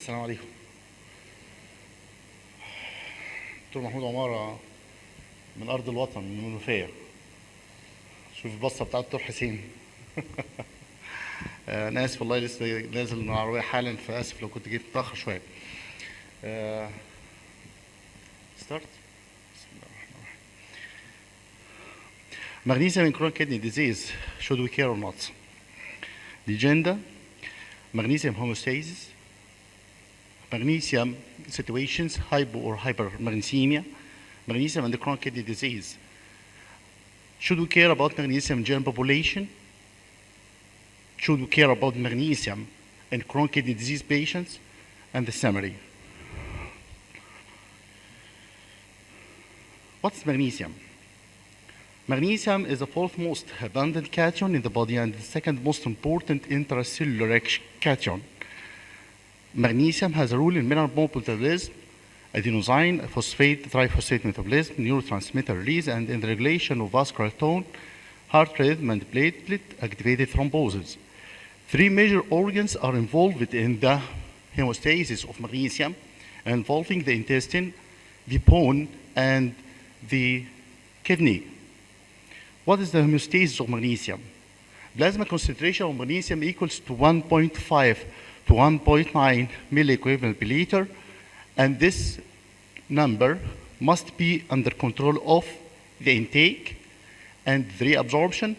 السلام عليكم. دكتور محمود عمارة من أرض الوطن من المنوفية. شوف البصة بتاعت دكتور حسين. أنا آسف والله لسه نازل من العربية حالا، فآسف لو كنت جيت متأخر شوية. ستارت. بسم الله الرحمن الرحيم. Magnesium in chronic kidney disease, should we care or not? The agenda: magnesium homeostasis, magnesium situations, hypo or hypermagnesemia, magnesium and the chronic kidney disease. Should we care about magnesium in general population? Should we care about magnesium in chronic kidney disease patients? And the summary. What's magnesium? Magnesium is the fourth most abundant cation in the body and the second most important intracellular cation. Magnesium has a role in mineral metabolism, adenosine, phosphate, triphosphate metabolism, neurotransmitter release, and in the regulation of vascular tone, heart rhythm, and platelet-activated thrombosis. Three major organs are involved in the homeostasis of magnesium, involving the intestine, the bone, and the kidney. What is the homeostasis of magnesium? Plasma concentration of magnesium equals to 1.5 to 1.9 milliequivalent per liter, and this number must be under control of the intake and the reabsorption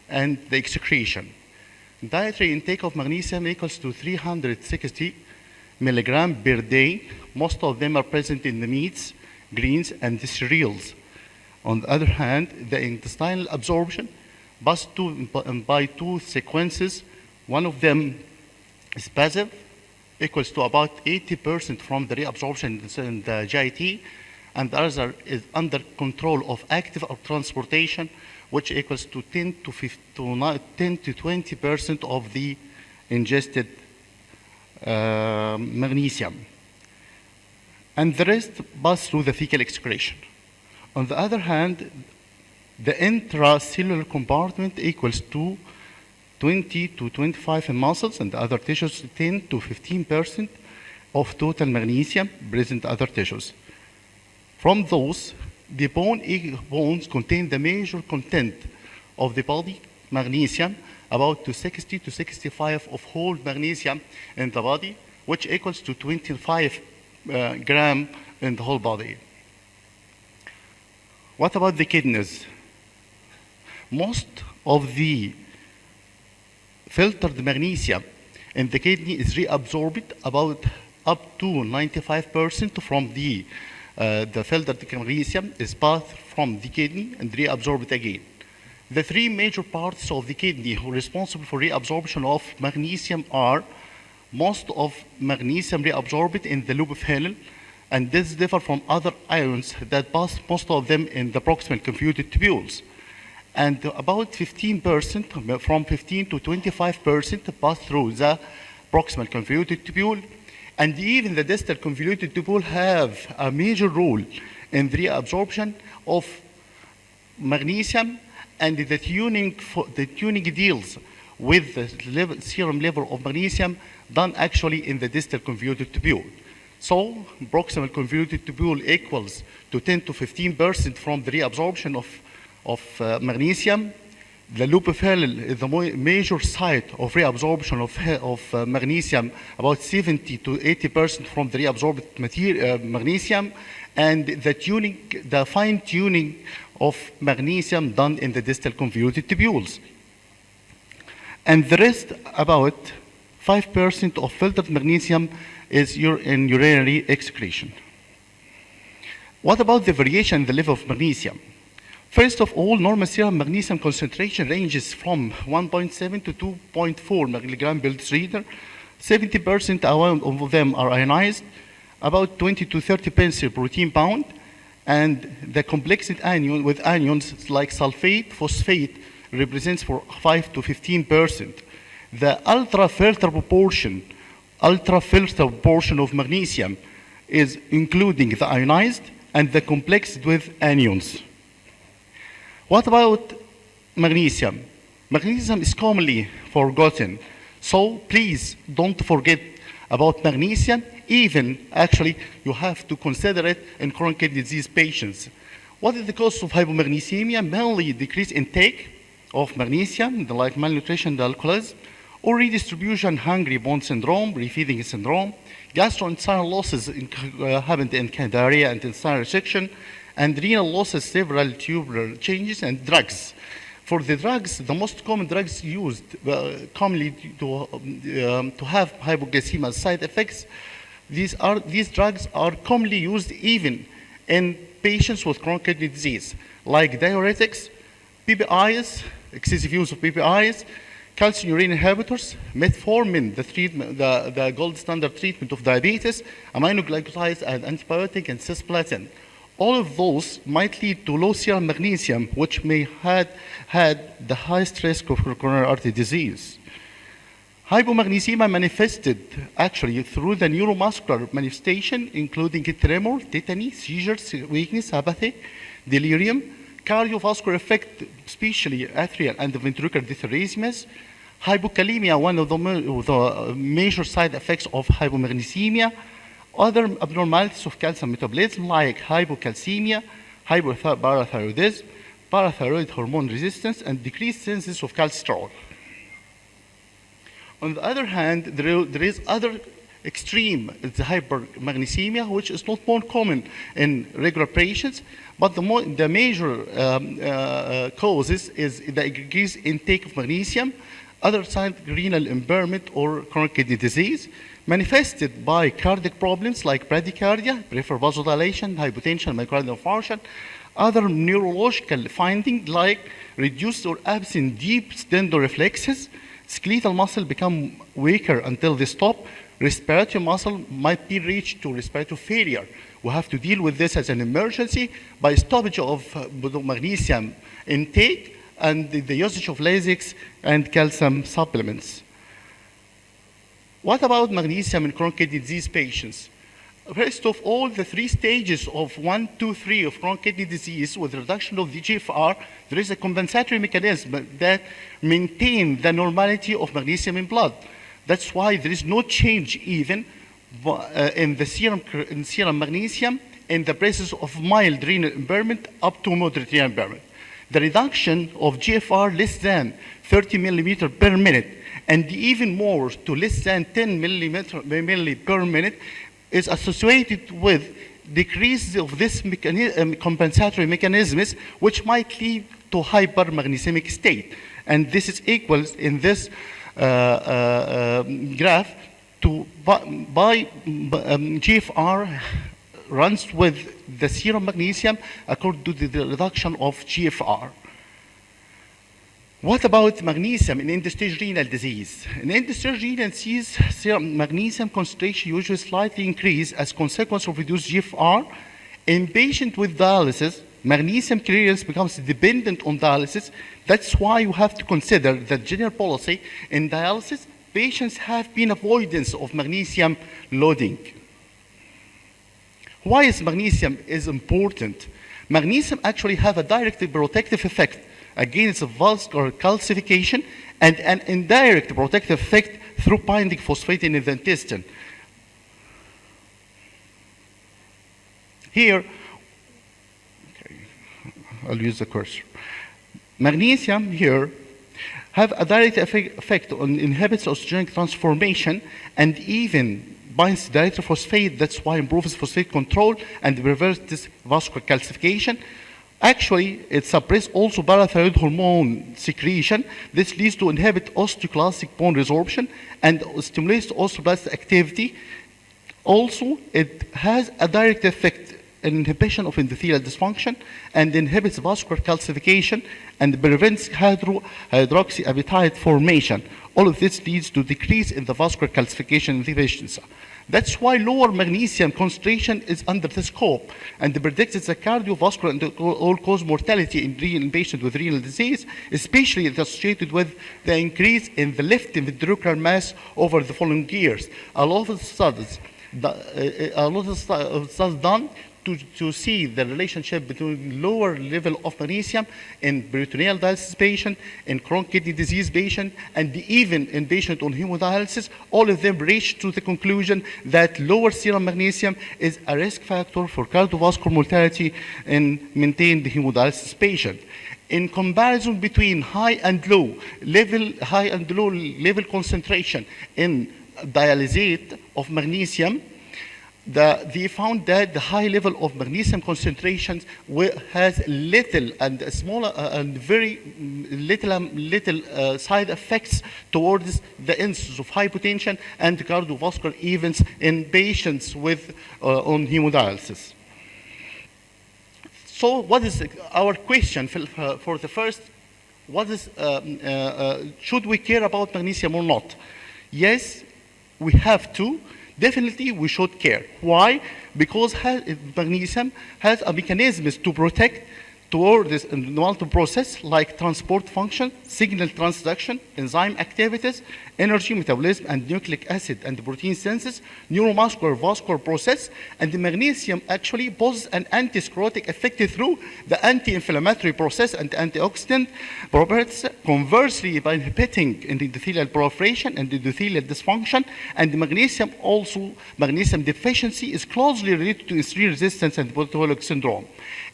and the excretion. Dietary intake of magnesium equals to 360 milligram per day. Most of them are present in the meats, greens, and the cereals. On the other hand, the intestinal absorption passes by two sequences. One of them is passive, equals to about 80% from the reabsorption in the GIT, and the other is under control of active transportation, which equals to 10 to 20% of the ingested magnesium. And the rest pass through the fecal excretion. On the other hand, the intracellular compartment equals to 20 to 25 in muscles and other tissues, 10 to 15% of total magnesium present in other tissues. From those, the bones contain the major content of the body, magnesium, about to 60 to 65 of whole magnesium in the body, which equals to 25 gram in the whole body. What about the kidneys? Most of the filtered magnesium in the kidney is reabsorbed about up to 95% from the filtered magnesium is passed from the kidney and reabsorbed again. The three major parts of the kidney who are responsible for reabsorption of magnesium are most of magnesium reabsorbed in the loop of Henle, and this differs from other ions that pass most of them in the proximal convoluted tubules. And about 15%, from 15 to 25% pass through the proximal convoluted tubule, and even the distal convoluted tubule have a major role in the reabsorption of magnesium, and the tuning deals with the serum level of magnesium done actually in the distal convoluted tubule. So proximal convoluted tubule equals to 10 to 15% from the reabsorption of magnesium. The loop of Henle is the major site of reabsorption of magnesium, about 70 to 80% from the reabsorbed magnesium, and the fine tuning of magnesium done in the distal convoluted tubules. And the rest, about 5% of filtered magnesium, is in urinary excretion. What about the variation in the level of magnesium? First of all, normal serum magnesium concentration ranges from 1.7 to 2.4 milligram per deciliter. 70% of them are ionized, about 20 to 30 pence per protein pound, and the complexity anion with anions like sulfate, phosphate represents for 5 to 15%. The ultra-filter proportion of magnesium is including the ionized and the complexed with anions. What about magnesium? Magnesium is commonly forgotten, so please don't forget about magnesium. Even, actually, you have to consider it in chronic kidney disease patients. What is the cause of hypomagnesemia? Mainly decreased intake of magnesium, like malnutrition, alcoholism, or redistribution, hungry bone syndrome, refeeding syndrome, gastrointestinal losses happened in diarrhea and intestinal resection, and renal losses, several tubular changes, and drugs. For the drugs, the most common drugs used commonly to have hypoglycemia side effects, these drugs are commonly used even in patients with chronic kidney disease, like diuretics, PPIs, excessive use of PPIs, calcium urine inhibitors, metformin, the gold standard treatment of diabetes, aminoglycosides, and antibiotic, and cisplatin. All of those might lead to low serum magnesium, which may have had the highest risk of coronary artery disease. Hypomagnesemia manifested actually through the neuromuscular manifestation, including tremor, tetany, seizures, weakness, apathy, delirium, cardiovascular effect, especially atrial and ventricular dysrhythmias, hypokalemia, one of the major side effects of hypomagnesemia, other abnormalities of calcium metabolism like hypocalcemia, hypoparathyroidism, parathyroid hormone resistance, and decreased synthesis of cholesterol. On the other hand, there is other extreme, it's hypermagnesemia, which is not more common in regular patients, but the major causes is the increased intake of magnesium, other side renal impairment or chronic kidney disease, manifested by cardiac problems like bradycardia, peripheral vasodilation, hypotension, myocardial infarction, other neurological findings like reduced or absent deep stentor reflexes, skeletal muscle become weaker until they stop, respiratory muscle might be reached to respiratory failure. We have to deal with this as an emergency by stoppage of magnesium intake and the usage of Lasix and calcium supplements. What about magnesium in chronic kidney disease patients? First of all, the three stages of 1, 2, 3 of chronic kidney disease with reduction of the GFR, there is a compensatory mechanism that maintains the normality of magnesium in blood. That's why there is no change even in the serum magnesium in the presence of mild renal impairment up to moderate renal impairment. The reduction of GFR less than 30 millimeter per minute and even more to less than 10 milli per minute is associated with decrease of this compensatory mechanisms, which might lead to hypermagnesemic state. And this is equals in this graph to by GFR runs with the serum magnesium according to the reduction of GFR. What about magnesium in end-stage renal disease? In end-stage renal disease, serum magnesium concentration usually slightly increase as consequence of reduced GFR. In patients with dialysis, magnesium clearance becomes dependent on dialysis. That's why you have to consider the general policy in dialysis. Patients have been avoidance of magnesium loading. Why is magnesium important? Magnesium actually have a direct protective effect against vascular calcification and an indirect protective effect through binding phosphate in the intestine. Here, okay, I'll use the cursor. Magnesium here have a direct effect on inhibits osteogenic transformation and even binds dietary phosphate. That's why improves phosphate control and reverses vascular calcification. Actually, it suppresses also parathyroid hormone secretion. This leads to inhibit osteoclastic bone resorption and stimulates osteoblast activity. Also, it has a direct effect in inhibition of endothelial dysfunction and inhibits vascular calcification and prevents hydroxyapatite formation. All of this leads to decrease in the vascular calcification in the patients. That's why lower magnesium concentration is under the scope and predicts the cardiovascular and all-cause mortality in patients with renal disease, especially associated with the increase in the left ventricular mass over the following years. A lot of studies done to see the relationship between lower level of magnesium in peritoneal dialysis patient, in chronic kidney disease patient, and even in patient on hemodialysis. All of them reached to the conclusion that lower serum magnesium is a risk factor for cardiovascular mortality in maintained hemodialysis patient. In comparison between high and low level concentration in dialysate of magnesium, they found that the high level of magnesium concentrations has little and smaller and very little side effects towards the incidence of hypotension and cardiovascular events in patients with on hemodialysis. So what is our question for the first? What is, should we care about magnesium or not? Yes, we have to. Definitely we should care. Why? Because magnesium has a mechanism to protect toward this multiple process like transport function, signal transduction, enzyme activities, energy metabolism, and nucleic acid and protein synthesis, neuromuscular vascular process, and the magnesium actually possesses an anti-sclerotic effect through the anti-inflammatory process and antioxidant properties, conversely by inhibiting endothelial proliferation and endothelial dysfunction, and the magnesium deficiency is closely related to insulin resistance and metabolic syndrome.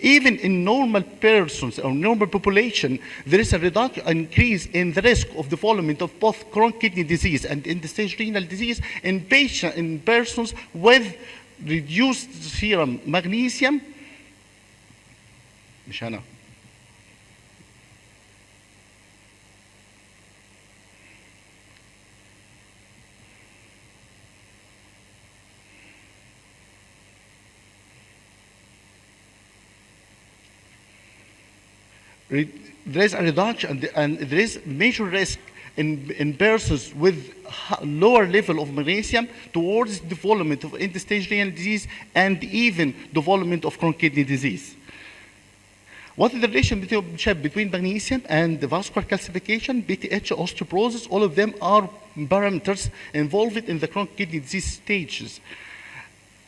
Even in normal persons or normal population, there is a increase in the risk of development of both chronic kidney disease and end-stage renal disease in persons with reduced serum magnesium. مش أنا. There is a reduction and there is major risk in persons with lower level of magnesium towards development of end-stage renal disease and even development of chronic kidney disease. What is the relationship between magnesium and the vascular calcification, BTH, osteoporosis? All of them are parameters involved in the chronic kidney disease stages.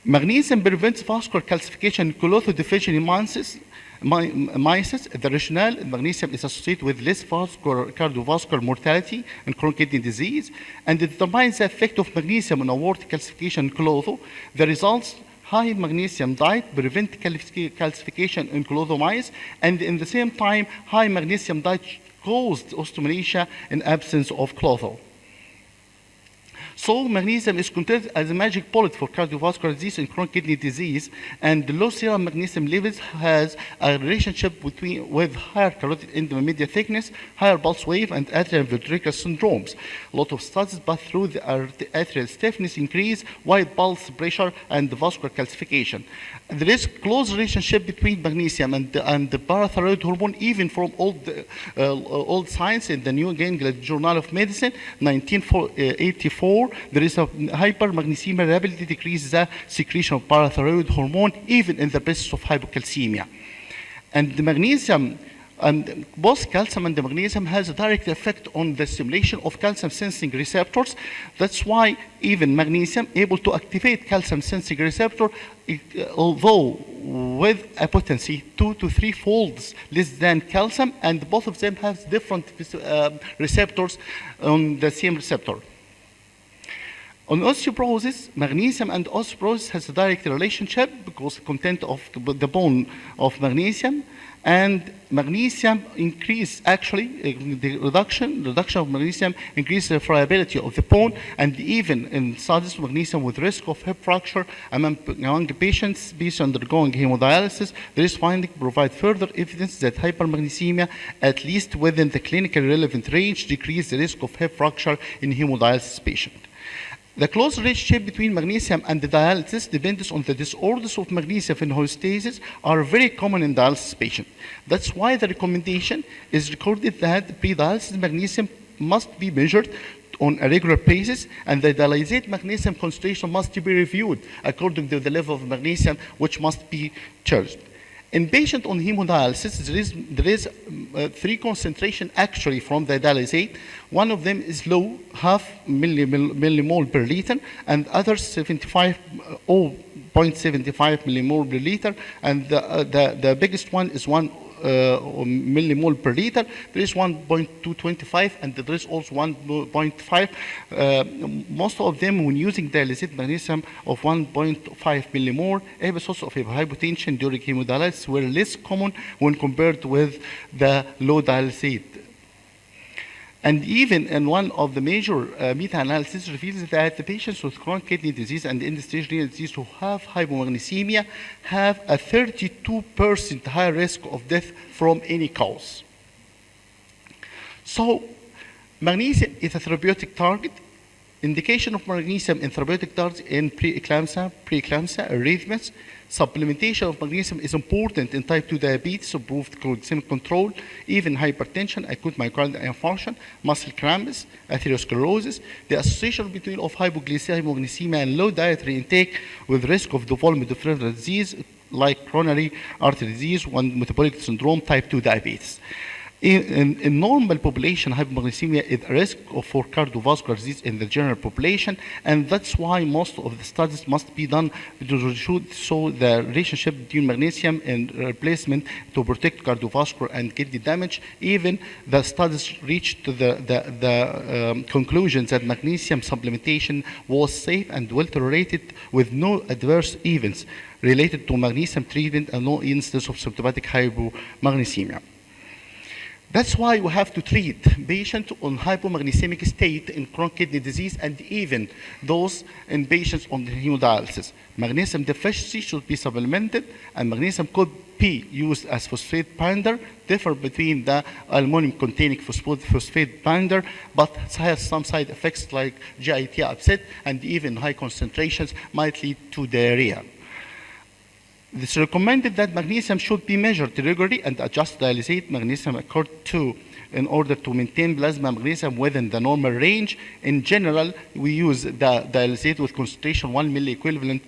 Magnesium prevents vascular calcification in clotho-deficient mice. The rationale, magnesium is associated with less cardiovascular mortality and chronic kidney disease, and it determines the effect of magnesium on aortic calcification in clotho. The results: high magnesium diet prevent calcification in clotho mice, and in the same time, high magnesium diet caused osteomalacia in absence of clotho. So magnesium is considered as a magic bullet for cardiovascular disease and chronic kidney disease, and the low serum magnesium levels has a relationship with higher carotid endomedia thickness, higher pulse wave, and atrial ventricular syndromes. A lot of studies, but through the atrial stiffness increase, wide pulse pressure, and vascular calcification. There is close relationship between magnesium and the parathyroid hormone, even from old science in the New England Journal of Medicine, 1984. There is a hypermagnesemia rapidly decreases the secretion of parathyroid hormone, even in the presence of hypocalcemia. And the magnesium, and both calcium and the magnesium has a direct effect on the stimulation of calcium sensing receptors. That's why even magnesium able to activate calcium sensing receptor, although with a potency 2 to 3 folds less than calcium, and both of them have different receptors on the same receptor. On osteoporosis, magnesium and osteoporosis has a direct relationship because the content of the bone of magnesium and magnesium increase the reduction of magnesium increases the friability of the bone, and even in studies of magnesium with risk of hip fracture among patients undergoing hemodialysis, there is finding provide further evidence that hypermagnesemia, at least within the clinically relevant range, decrease the risk of hip fracture in hemodialysis patients. The close relationship between magnesium and the dialysis depends on the disorders of magnesium in homeostasis are very common in dialysis patients. That's why the recommendation is recorded that pre-dialysis magnesium must be measured on a regular basis, and the dialysate magnesium concentration must be reviewed according to the level of magnesium which must be charged. In patient on hemodialysis, there is 3 concentration actually from the dialysate. One of them is low, half millimole per liter, and others 75 0.75 millimole per liter, and the biggest one is 1 millimole per liter. There is 1.225, and there is also 1.5. Most of them, when using dialysate magnesium of 1.5 millimole, episodes of hypotension during hemodialysis were less common when compared with the low dialysate. And even in one of the major meta-analysis reveals that the patients with chronic kidney disease and end-stage renal disease who have hypomagnesemia have a 32% higher risk of death from any cause. So, magnesium is a therapeutic target. Indication of magnesium in therapeutic targets in preeclampsia, arrhythmias. Supplementation of magnesium is important in type 2 diabetes, improved glycemic control, even hypertension, acute myocardial infarction, muscle cramps, atherosclerosis. The association between of hypoglycemia and low dietary intake with risk of development of renal disease like coronary artery disease, metabolic syndrome, type 2 diabetes. In normal population, hypomagnesemia is a risk for cardiovascular disease in the general population, and that's why most of the studies must be done to show the relationship between magnesium and replacement to protect cardiovascular and kidney damage. Even the studies reached the conclusions that magnesium supplementation was safe and well tolerated with no adverse events related to magnesium treatment and no instance of symptomatic hypomagnesemia. That's why we have to treat patients on hypomagnesemic state in chronic kidney disease and even those in patients on hemodialysis. Magnesium deficiency should be supplemented, and magnesium could be used as phosphate binder, differ between the aluminum containing phosphate binder, but has some side effects like GIT upset, and even high concentrations might lead to diarrhea. It's recommended that magnesium should be measured regularly and adjust dialysate magnesium according to in order to maintain plasma magnesium within the normal range. In general, we use the dialysate with concentration 1 milliequivalent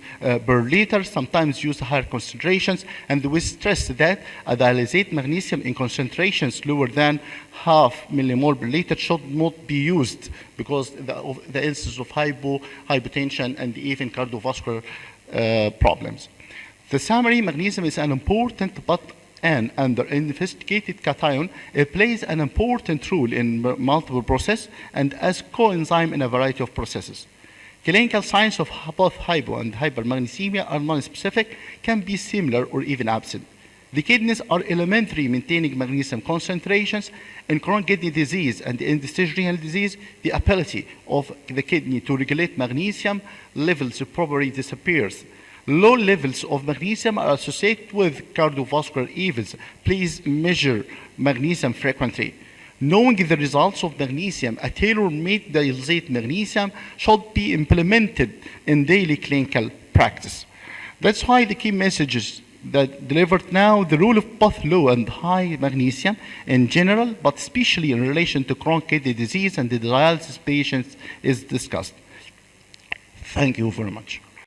per liter, sometimes use higher concentrations, and we stress that a dialysate magnesium in concentrations lower than half millimole per liter should not be used because of the instance of hypotension, and even cardiovascular problems. The summary: magnesium is an important but an under-investigated cation. It plays an important role in multiple processes and as coenzyme in a variety of processes. Clinical signs of both hypo and hypermagnesemia are non-specific, can be similar or even absent. The kidneys are elementary maintaining magnesium concentrations. In chronic kidney disease and end-stage renal disease, the ability of the kidney to regulate magnesium levels probably disappears. Low levels of magnesium are associated with cardiovascular events. Please measure magnesium frequently. Knowing the results of magnesium, a tailor-made dialysate magnesium should be implemented in daily clinical practice. That's why the key messages that delivered now, the role of both low and high magnesium in general, but especially in relation to chronic kidney disease and the dialysis patients is discussed. Thank you very much.